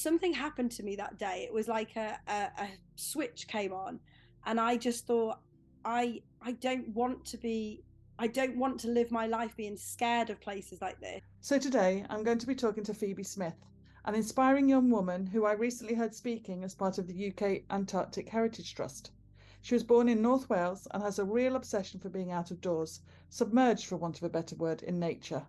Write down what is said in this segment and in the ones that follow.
something happened to me that day. It was like a switch came on, and I just thought, I don't want to live my life being scared of places like this. So today I'm going to be talking to Phoebe Smith, an inspiring young woman who I recently heard speaking as part of the UK Antarctic Heritage Trust. She was born in North Wales and has a real obsession for being out of doors, submerged, for want of a better word, in nature.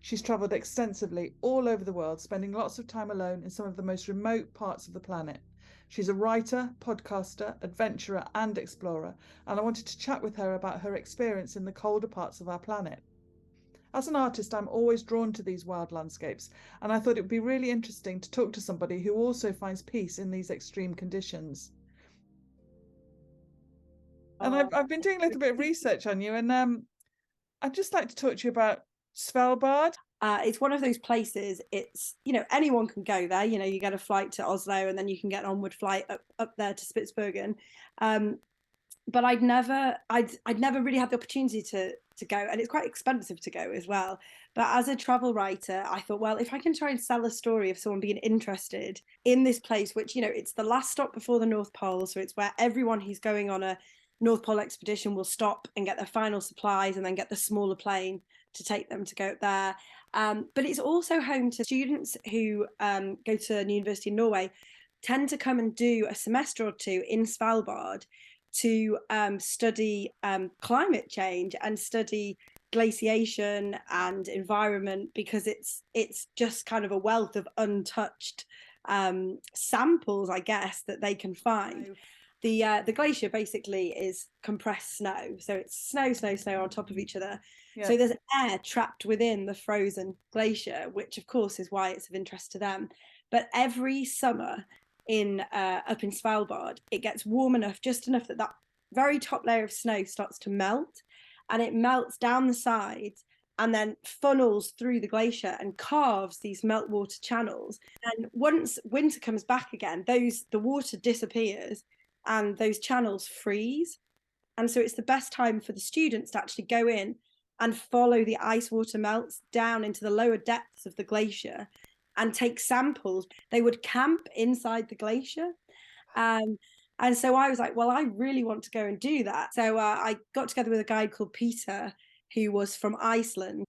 She's travelled extensively all over the world, spending lots of time alone in some of the most remote parts of the planet. She's a writer, podcaster, adventurer and explorer, and I wanted to chat with her about her experience in the colder parts of our planet. As an artist, I'm always drawn to these wild landscapes, and I thought it would be really interesting to talk to somebody who also finds peace in these extreme conditions. And I've been doing a little bit of research on you, and I'd just like to talk to you about Svalbard. It's one of those places, it's, anyone can go there. You get a flight to Oslo and then you can get an onward flight up there to Spitsbergen. But I'd never really had the opportunity to go, and it's quite expensive to go as well. But as a travel writer, I thought, well, if I can try and sell a story of someone being interested in this place, which, it's the last stop before the North Pole, so it's where everyone who's going on a North Pole expedition will stop and get their final supplies and then get the smaller plane to take them to go up there. But it's also home to students who go to the University in Norway, tend to come and do a semester or two in Svalbard to study climate change and study glaciation and environment, because it's just kind of a wealth of untouched samples, I guess, that they can find. The glacier basically is compressed snow, so it's snow on top of each other. Yeah. So there's air trapped within the frozen glacier, which of course is why it's of interest to them. But every summer up in Svalbard, it gets warm enough, just enough that very top layer of snow starts to melt, and it melts down the sides and then funnels through the glacier and carves these meltwater channels. And once winter comes back again, the water disappears and those channels freeze. And so it's the best time for the students to actually go in and follow the ice water melts down into the lower depths of the glacier and take samples. They would camp inside the glacier. And so I was like, well, I really want to go and do that. So I got together with a guy called Peter, who was from Iceland.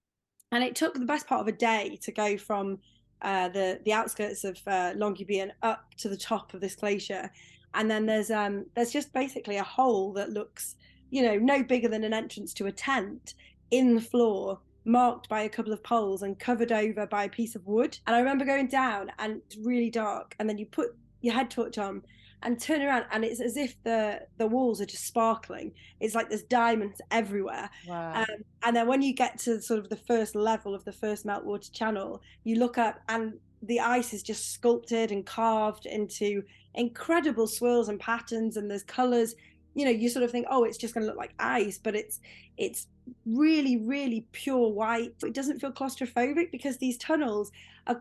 And it took the best part of a day to go from the outskirts of Longyearbyen up to the top of this glacier. And then there's just basically a hole that looks, no bigger than an entrance to a tent in the floor, marked by a couple of poles and covered over by a piece of wood. And I remember going down, and it's really dark, and then you put your head torch on and turn around, and it's as if the walls are just sparkling. It's like there's diamonds everywhere. Wow. And then when you get to sort of the first level of the first meltwater channel, you look up and the ice is just sculpted and carved into incredible swirls and patterns, and there's colors. You sort of think, oh, it's just going to look like ice, but it's really, really pure white. It doesn't feel claustrophobic, because these tunnels are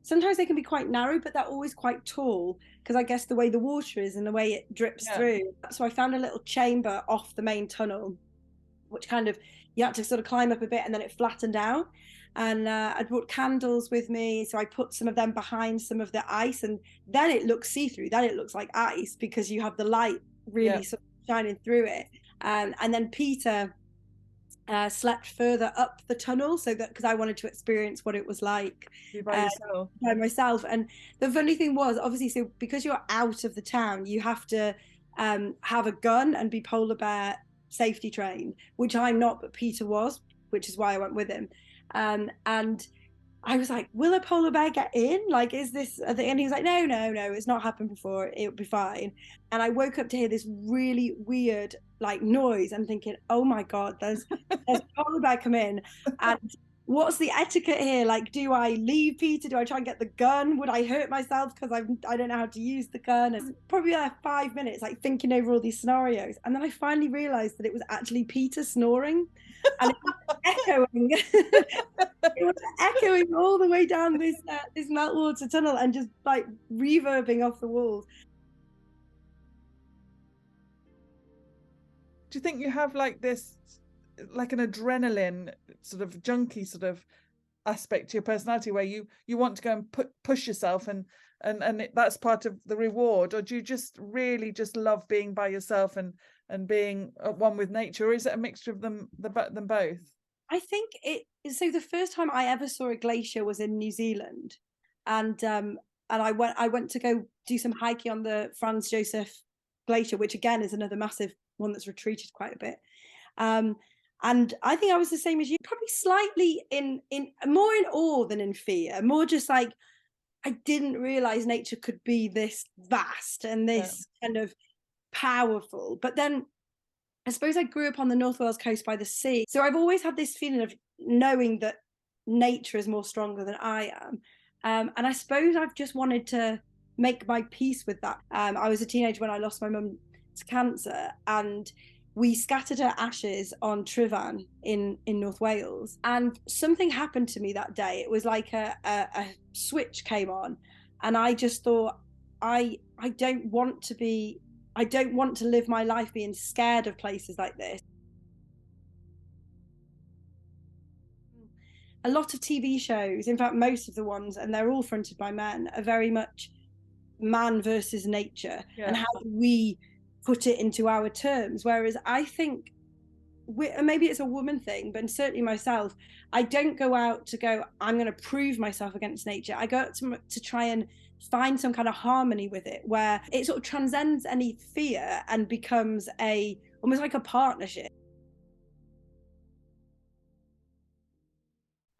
sometimes they can be quite narrow, but they're always quite tall, because I guess the way the water is and the way it drips through. So I found a little chamber off the main tunnel, which kind of, you had to sort of climb up a bit and then it flattened out. And I brought candles with me, so I put some of them behind some of the ice, and then it looks see-through. Then it looks like ice, because you have the light really sort of shining through it. And then Peter slept further up the tunnel, so that, because I wanted to experience what it was like by myself. And the funny thing was, obviously, so because you're out of the town, you have to have a gun and be polar bear safety trained, which I'm not, but Peter was, which is why I went with him. And I was like, will a polar bear get in? Like, is this a thing? And he was like, no, it's not happened before, it'll be fine. And I woke up to hear this really weird like noise and thinking, oh my God, there's a polar bear come in. And what's the etiquette here? Like, do I leave Peter? Do I try and get the gun? Would I hurt myself because I don't know how to use the gun? And probably like 5 minutes, like thinking over all these scenarios. And then I finally realized that it was actually Peter snoring. And it was echoing. It was echoing all the way down this meltwater tunnel and just like reverbing off the walls. Do you think you have like this, like an adrenaline sort of junkie sort of aspect to your personality, where you want to go and push yourself and and that's part of the reward? Or do you just really just love being by yourself and being at one with nature? Or is it a mixture of them both? I think so the first time I ever saw a glacier was in New Zealand, and I went to go do some hiking on the Franz Josef Glacier, which again is another massive one that's retreated quite a bit. And I think I was the same as you, probably slightly in more in awe than in fear, more just like I didn't realize nature could be this vast and this kind of powerful. But then I suppose I grew up on the North Wales coast by the sea. So I've always had this feeling of knowing that nature is more stronger than I am. And I suppose I've just wanted to make my peace with that. I was a teenager when I lost my mum to cancer, and we scattered her ashes on Tryfan in North Wales. And something happened to me that day. It was like a switch came on, and I just thought, I don't want to live my life being scared of places like this. A lot of TV shows, in fact, most of the ones, and they're all fronted by men, are very much man versus nature, and how do we put it into our terms. Whereas I think, maybe it's a woman thing, but certainly myself, I don't go out to go, I'm going to prove myself against nature. I go out to try and find some kind of harmony with it, where it sort of transcends any fear and becomes almost like a partnership.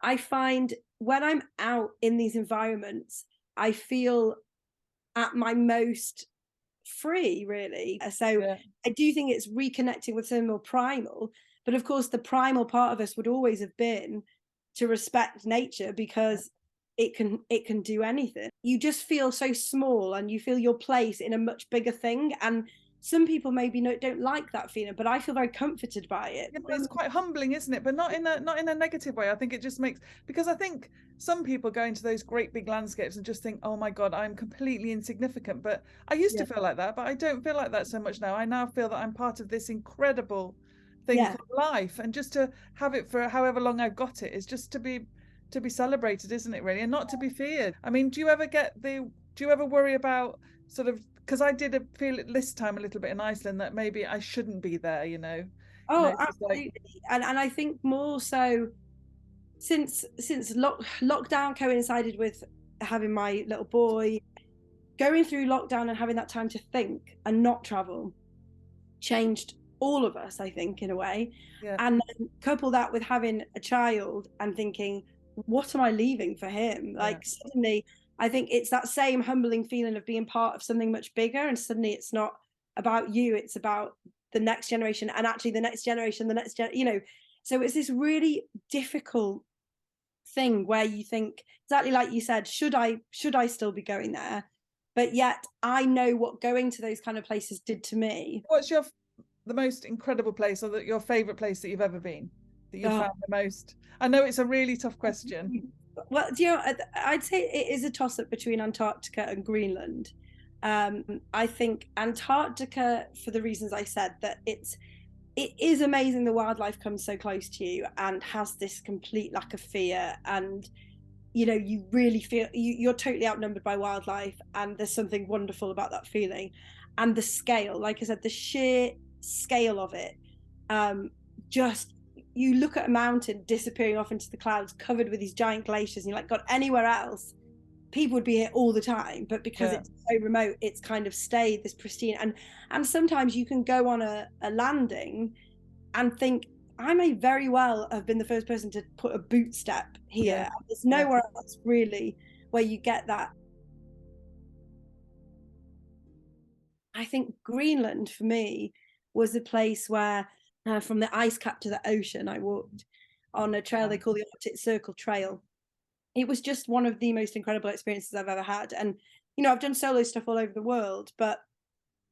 I find when I'm out in these environments, I feel at my most free, really. So I do think it's reconnecting with something more primal. But of course, the primal part of us would always have been to respect nature, because it can do anything. You just feel so small, and you feel your place in a much bigger thing. And some people maybe don't like that feeling, but I feel very comforted by it. Yeah, but it's quite humbling, isn't it? But not in a negative way. I think it just makes, because I think some people go into those great big landscapes and just think, oh my God, I'm completely insignificant. But I used to feel like that, but I don't feel like that so much now. I now feel that I'm part of this incredible thing called life, and just to have it for however long I've got it is just to be celebrated, isn't it, really? And not to be feared. I mean, do you ever worry about sort of, because I did feel it this time a little bit in Iceland, that maybe I shouldn't be there, absolutely. And I think more so since lockdown coincided with having my little boy, going through lockdown and having that time to think and not travel changed all of us, I think, in a way. And then couple that with having a child and thinking, what am I leaving for him? Like suddenly I think it's that same humbling feeling of being part of something much bigger, and suddenly it's not about you, it's about the next generation, and actually the next generation, so it's this really difficult thing where you think, exactly like you said, should I still be going there? But yet I know what going to those kind of places did to me. What's the most incredible place, or your favorite place that you've ever been, that you found the most? I know it's a really tough question. Well, I'd say it is a toss-up between Antarctica and Greenland. I think Antarctica, for the reasons I said, that it is amazing. The wildlife comes so close to you and has this complete lack of fear, and you really feel you're totally outnumbered by wildlife, and there's something wonderful about that feeling. And the scale, like I said, the sheer scale of it, just, you look at a mountain disappearing off into the clouds covered with these giant glaciers, and you're like, God, anywhere else people would be here all the time, but because it's so remote, it's kind of stayed this pristine. And sometimes you can go on a landing and think, I may very well have been the first person to put a boot step here. There's nowhere else really where you get that. I think Greenland for me was a place where from the ice cap to the ocean, I walked on a trail they call the Arctic Circle Trail. It was just one of the most incredible experiences I've ever had. And, I've done solo stuff all over the world, but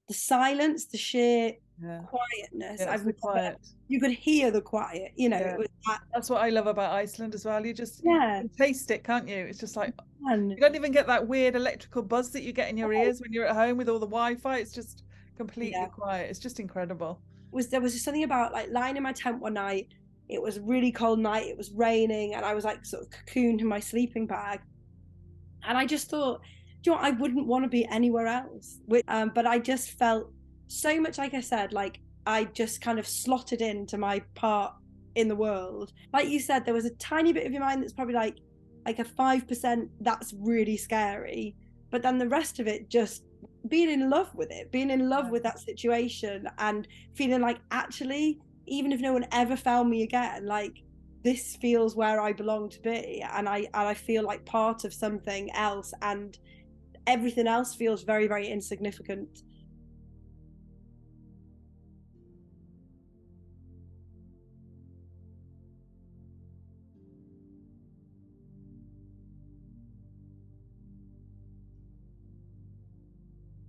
the silence, the sheer quietness, you could hear the quiet, it was that's what I love about Iceland as well. You just you can taste it, can't you? It's just like, you don't even get that weird electrical buzz that you get in your ears when you're at home with all the Wi-Fi. It's just completely quiet. It's just incredible. There was just something about like lying in my tent one night. It was a really cold night, it was raining, and I was like sort of cocooned in my sleeping bag, and I just thought, you know what? I wouldn't want to be anywhere else. But I just felt so much, like I said, like I just kind of slotted into my part in the world. Like you said, there was a tiny bit of your mind that's probably like a 5% that's really scary, but then the rest of it just being in love with it, being in love with that situation, and feeling like, actually, even if no one ever found me again, like this feels where I belong to be, and I feel like part of something else, and everything else feels very, very insignificant.